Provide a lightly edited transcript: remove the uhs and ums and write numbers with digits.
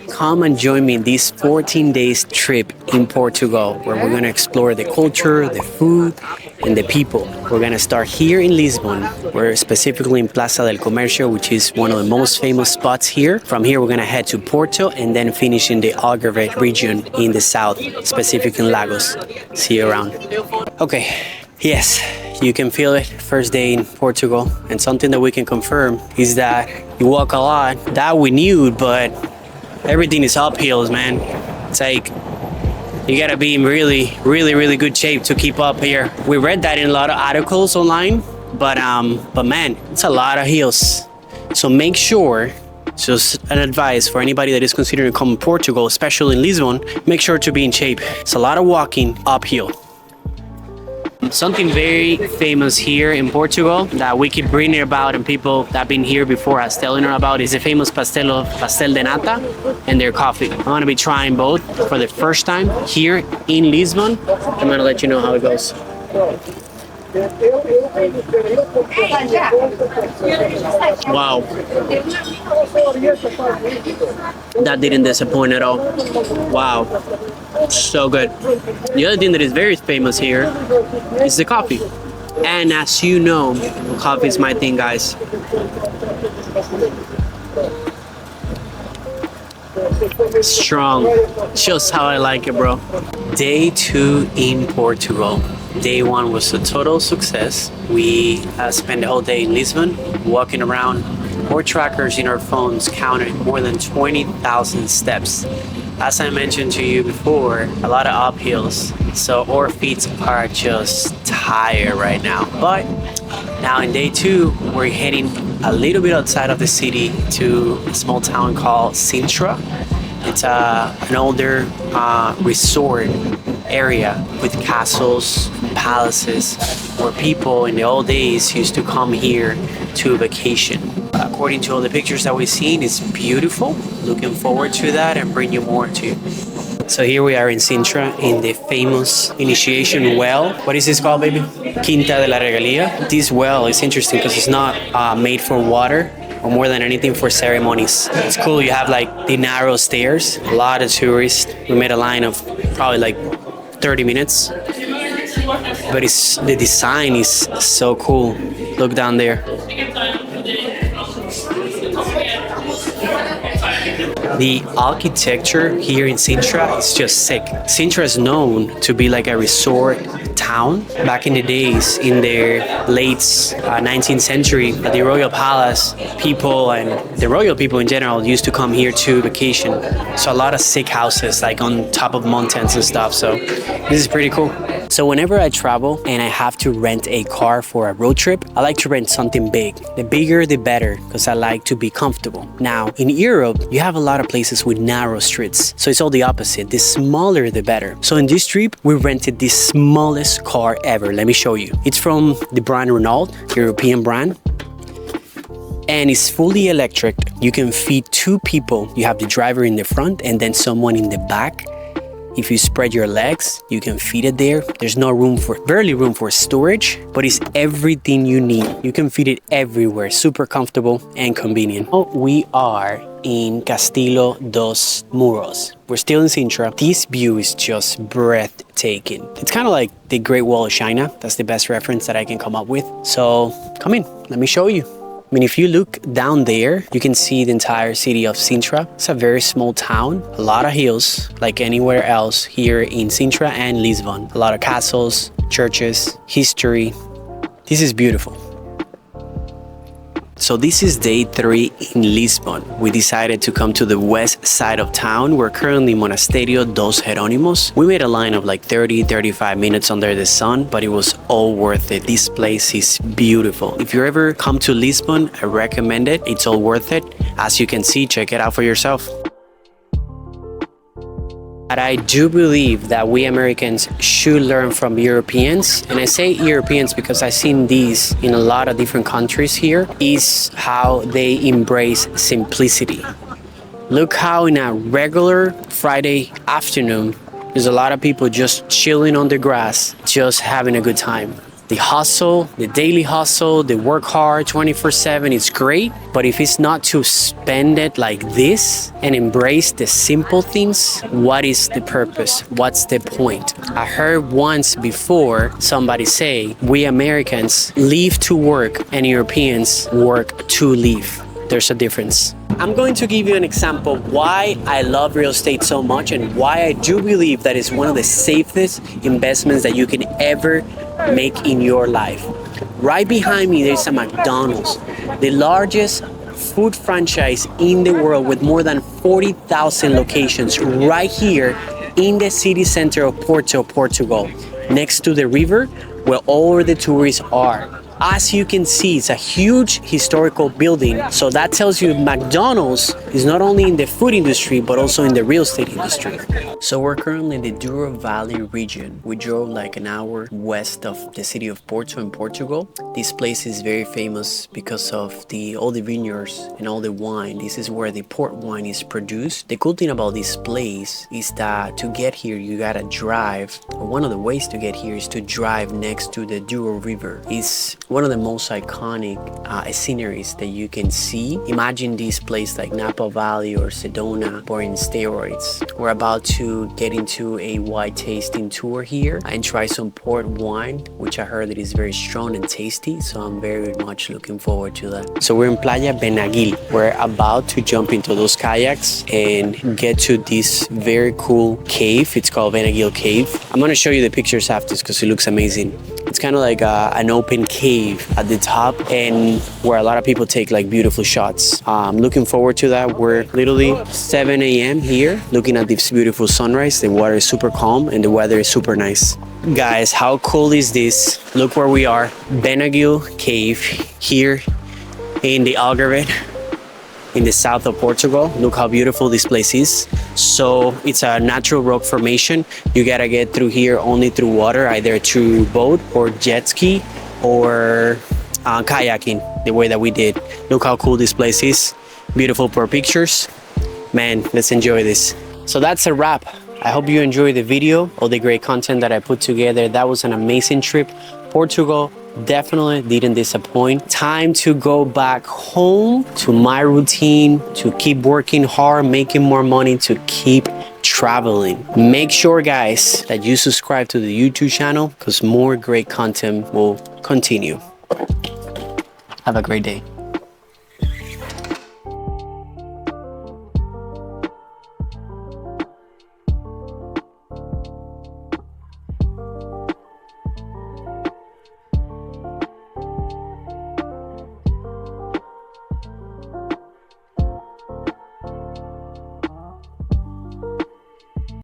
Come and join me in this 14 days trip in Portugal where we're going to explore the culture, the food, and the people. We're going to start here in Lisbon. We're specifically in Plaza del Comercio, which is one of the most famous spots here. From here, we're going to head to Porto and then finish in the Algarve region in the south, specifically in Lagos. See you around. Okay, yes, you can feel it. First day in Portugal. And something that we can confirm is that you walk a lot. That we knew, but everything is uphills, man. It's like you gotta be in really good shape to keep up here. We read that in a lot of articles online, but man, it's a lot of hills. So make sure, just an advice for anybody that is considering to come to Portugal, especially in Lisbon, make sure to be in shape. It's a lot of walking uphill. Something very famous here in Portugal that we keep reading about and people that have been here before us telling her about is the famous pastel de nata and their coffee. I'm gonna be trying both for the first time here in Lisbon. I'm gonna let you know how it goes. Wow. That didn't disappoint at all. Wow. So good. The other thing that is very famous here is the coffee. And as you know, coffee is my thing, guys. Strong. Just how I like it, bro. Day 2 in Portugal. Day 1 was a total success. We spent the whole day in Lisbon, walking around. Our trackers in our phones counted more than 20,000 steps. As I mentioned to you before, a lot of uphills. So our feet are just tired right now. But now in day 2, we're heading a little bit outside of the city to a small town called Sintra. It's an older resort area with castles, palaces, where people in the old days used to come here to vacation. According to all the pictures that we've seen, it's beautiful. Looking forward to that and bring you more too. So here we are in Sintra in the famous initiation well. What is this called, baby? Quinta de la Regalia. This well is interesting because it's not made for water or more than anything for ceremonies. It's cool. You have like the narrow stairs. A lot of tourists. We made a line of probably like 30 minutes. But the design is so cool. Look down there. The architecture here in Sintra is just sick. Sintra is known to be like a resort town. Back in the days, in the late 19th century, at the royal palace, people and the royal people in general used to come here to vacation. So a lot of sick houses like on top of mountains and stuff. So this is pretty cool. So whenever I travel and I have to rent a car for a road trip, I like to rent something big. The bigger, the better, because I like to be comfortable. Now, in Europe, you have a lot of places with narrow streets. So it's all the opposite. The smaller, the better. So in this trip, we rented the smallest car ever. Let me show you. It's from the brand Renault, European brand. And it's fully electric. You can fit 2 people. You have the driver in the front and then someone in the back. If you spread your legs, you can fit it there. There's barely room for storage, but it's everything you need. You can fit it everywhere. Super comfortable and convenient. Oh, we are in Castillo dos Muros. We're still in Sintra. This view is just breathtaking. It's kind of like the Great Wall of China. That's the best reference that I can come up with. So come in, let me show you. I mean, if you look down there, you can see the entire city of Sintra. It's a very small town, a lot of hills, like anywhere else here in Sintra and Lisbon. A lot of castles, churches, history. This is beautiful. So this is day 3 in Lisbon. We decided to come to the west side of town. We're currently in Monasterio dos Jerónimos. We made a line of like 30-35 minutes under the sun, but it was all worth it. This place is beautiful. If you ever come to Lisbon, I recommend it. It's all worth it. As you can see, check it out for yourself. But I do believe that we Americans should learn from Europeans. And I say Europeans because I've seen these in a lot of different countries here, is how they embrace simplicity. Look how in a regular Friday afternoon, there's a lot of people just chilling on the grass, just having a good time. The hustle, the daily hustle, the work hard 24/7, it's great. But if it's not to spend it like this and embrace the simple things, what is the purpose? What's the point? I heard once before somebody say, we Americans live to work and Europeans work to live. There's a difference. I'm going to give you an example why I love real estate so much and why I do believe that it's one of the safest investments that you can ever make in your life. Right behind me, there's a McDonald's, the largest food franchise in the world with more than 40,000 locations right here in the city center of Porto, Portugal, next to the river where all the tourists are. As you can see, it's a huge historical building. So that tells you McDonald's is not only in the food industry, but also in the real estate industry. So we're currently in the Douro Valley region. We drove like an hour west of the city of Porto in Portugal. This place is very famous because of all the vineyards and all the wine. This is where the port wine is produced. The cool thing about this place is that to get here, you gotta drive. One of the ways to get here is to drive next to the Douro River. It's one of the most iconic sceneries that you can see. Imagine this place like Napa Valley or Sedona, or in steroids. We're about to get into a wine tasting tour here and try some port wine, which I heard that is very strong and tasty. So I'm very much looking forward to that. So we're in Playa Benagil. We're about to jump into those kayaks and get to this very cool cave. It's called Benagil Cave. I'm gonna show you the pictures after because it looks amazing. It's kind of like an open cave at the top and where a lot of people take like beautiful shots. Looking forward to that. We're literally 7 a.m. here looking at this beautiful sunrise. The water is super calm and the weather is super nice. Guys, how cool is this? Look where we are. Benagil Cave here in the Algarve in the south of Portugal. Look how beautiful this place is. So it's a natural rock formation. You gotta get through here only through water, either through boat or jet ski or kayaking, the way that we did. Look how cool this place is. Beautiful for pictures. Man, let's enjoy this. So that's a wrap. I hope you enjoyed the video, all the great content that I put together. That was an amazing trip. Portugal definitely didn't disappoint. Time to go back home to my routine, to keep working hard, making more money, to keep traveling. Make sure, guys, that you subscribe to the YouTube channel because more great content will continue. Have a great day.